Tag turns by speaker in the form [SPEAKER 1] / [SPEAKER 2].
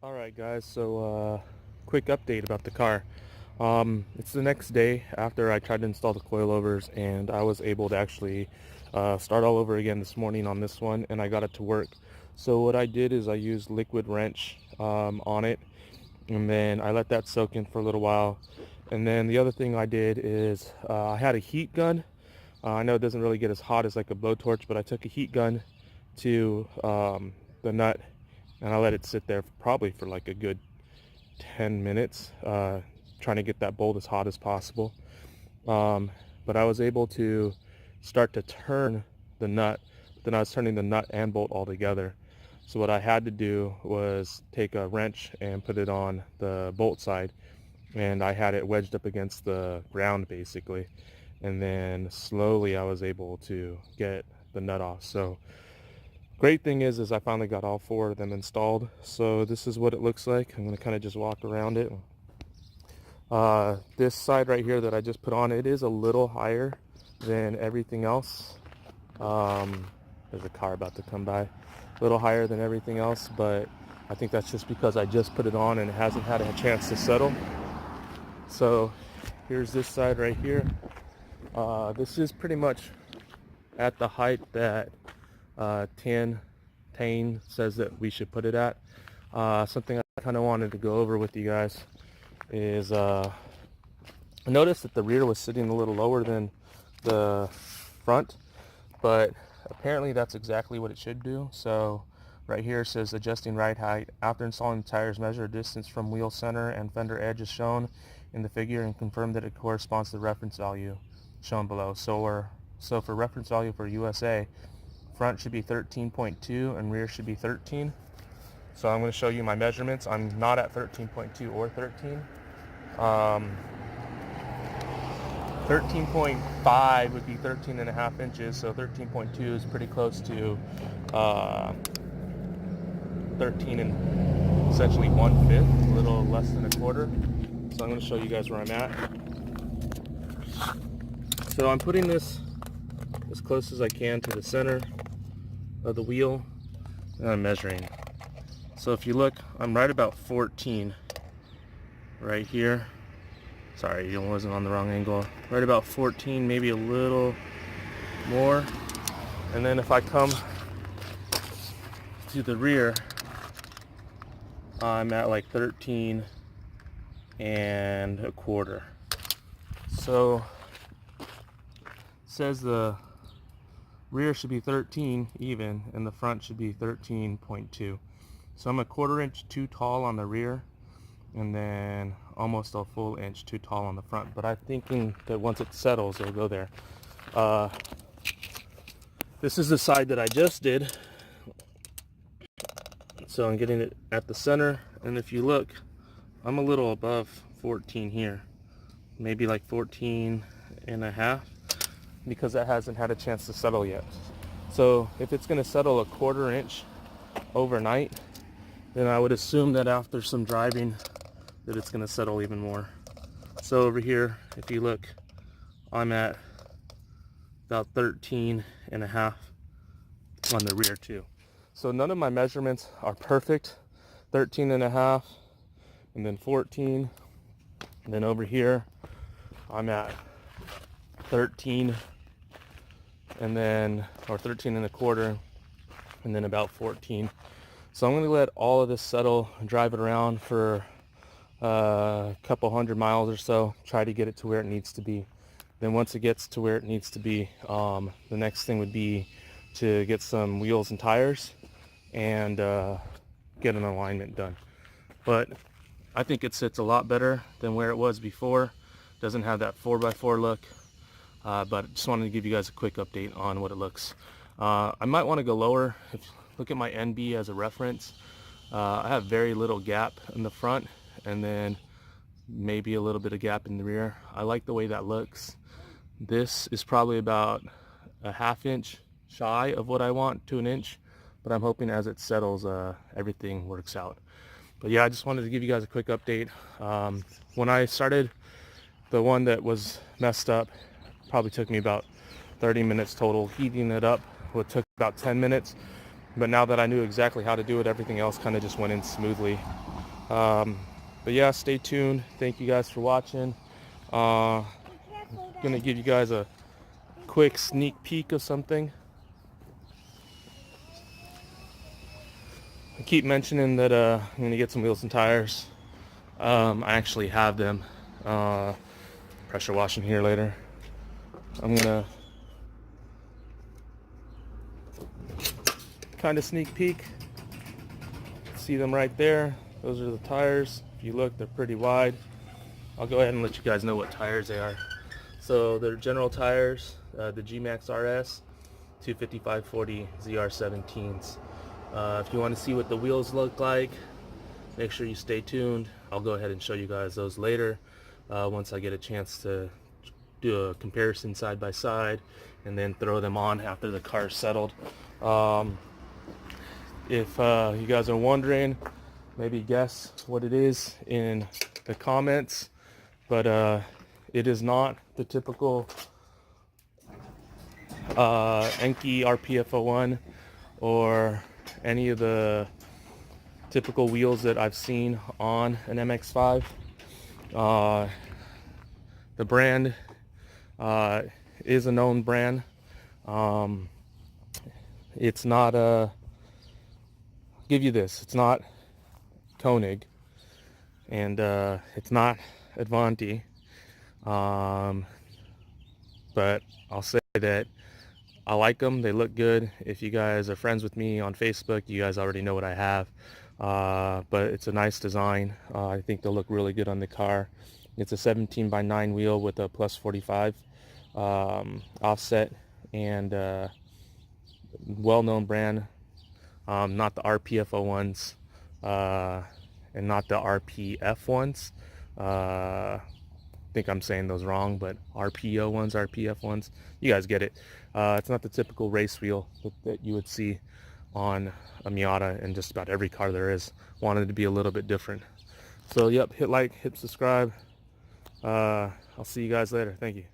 [SPEAKER 1] Alright guys, so quick update about the car. It's the next day after I tried to install the coilovers, and I was able to actually start all over again this morning on this one, and I got it to work. So what I did is I used liquid wrench on it, and then I let that soak in for a little while. And then the other thing I did is I had a heat gun. I know it doesn't really get as hot as like a blowtorch, but I took a heat gun to the nut, and I let it sit there probably for like a good 10 minutes, trying to get that bolt as hot as possible. But I was able to start to turn the nut, but then I was turning the nut and bolt all together. So what I had to do was take a wrench and put it on the bolt side, and I had it wedged up against the ground basically, and then slowly I was able to get the nut off. So great thing is I finally got all four of them installed. So this is what it looks like. I'm going to kind of just walk around it. This side right here that I just put on, it is a little higher than everything else. There's a car about to come by. A little higher than everything else, but I think that's just because I just put it on and it hasn't had a chance to settle. So here's this side right here. This is pretty much at the height that TEIN says that we should put it at. Something I kind of wanted to go over with you guys is I noticed that the rear was sitting a little lower than the front, but apparently that's exactly what it should do. So right here it says adjusting ride height. After installing the tires, measure distance from wheel center and fender edge as shown in the figure and confirm that it corresponds to the reference value shown below. So for reference value for USA, front should be 13.2 and rear should be 13. So I'm going to show you my measurements. I'm not at 13.2 or 13. 13.5 would be 13 and a half inches, so 13.2 is pretty close to 13 and essentially 1/5, a little less than a quarter. So I'm going to show you guys where I'm at. So I'm putting this as close as I can to the center of the wheel, and I'm measuring. So if you look, I'm right about 14 right here. Sorry, it wasn't on the wrong angle. Right about 14, maybe a little more. And then if I come to the rear, I'm at like 13 and a quarter. So it says the rear should be 13 even and the front should be 13.2. So I'm a quarter inch too tall on the rear, and then almost a full inch too tall on the front. But I'm thinking that once it settles, it'll go there. This is the side that I just did. So I'm getting it at the center, and if you look, I'm a little above 14 here. Maybe like 14 and a half, because that hasn't had a chance to settle yet. So if it's going to settle a quarter inch overnight, then I would assume that after some driving that it's going to settle even more. So over here, if you look, I'm at about 13 and a half on the rear too. So none of my measurements are perfect. 13 and a half, and then 14, and then over here I'm at 13, and then, or 13 and a quarter, and then about 14. So I'm going to let all of this settle and drive it around for a couple hundred miles or so, try to get it to where it needs to be. Then once it gets to where it needs to be, the next thing would be to get some wheels and tires and get an alignment done. But I think it sits a lot better than where it was before. Doesn't have that 4x4 look, but just wanted to give you guys a quick update on what it looks. I might want to go lower. If you look at my NB as a reference, I have very little gap in the front, and then maybe a little bit of gap in the rear. I like the way that looks. This is probably about a half inch shy of what I want to an inch, but I'm hoping as it settles, everything works out. But yeah, I just wanted to give you guys a quick update. When I started the one that was messed up, probably took me about 30 minutes total. Heating it up took about 10 minutes. But now that I knew exactly how to do it, everything else kind of just went in smoothly. But yeah, stay tuned. Thank you guys for watching. Gonna give you guys a quick sneak peek of something. I keep mentioning that I'm gonna get some wheels and tires. I actually have them. Pressure washing here later. I'm gonna kind of sneak peek. See them right there. Those are the tires. If you look, they're pretty wide. I'll go ahead and let you guys know what tires they are. So they're general tires, the G-Max RS 255/40 ZR17s. If you want to see what the wheels look like, make sure you stay tuned. I'll go ahead and show you guys those later once I get a chance to do a comparison side by side and then throw them on after the car's settled. If you guys are wondering, maybe guess what it is in the comments, but it is not the typical Enki RPF01 or any of the typical wheels that I've seen on an MX5. The brand is a known brand. It's not a, I'll give you this, it's not Koenig, and it's not Advanti, but I'll say that I like them. They look good. If you guys are friends with me on Facebook, you guys already know what I have, but it's a nice design. I think they'll look really good on the car. It's a 17/9 wheel with a plus 45 offset, and well-known brand. Not the RPF01s and not the RPF ones. I think I'm saying those wrong, but RPO ones, RPF ones, you guys get it. It's not the typical race wheel that you would see on a Miata and just about every car there is. Wanted to be a little bit different. So yep, hit like, hit subscribe. I'll see you guys later. Thank you.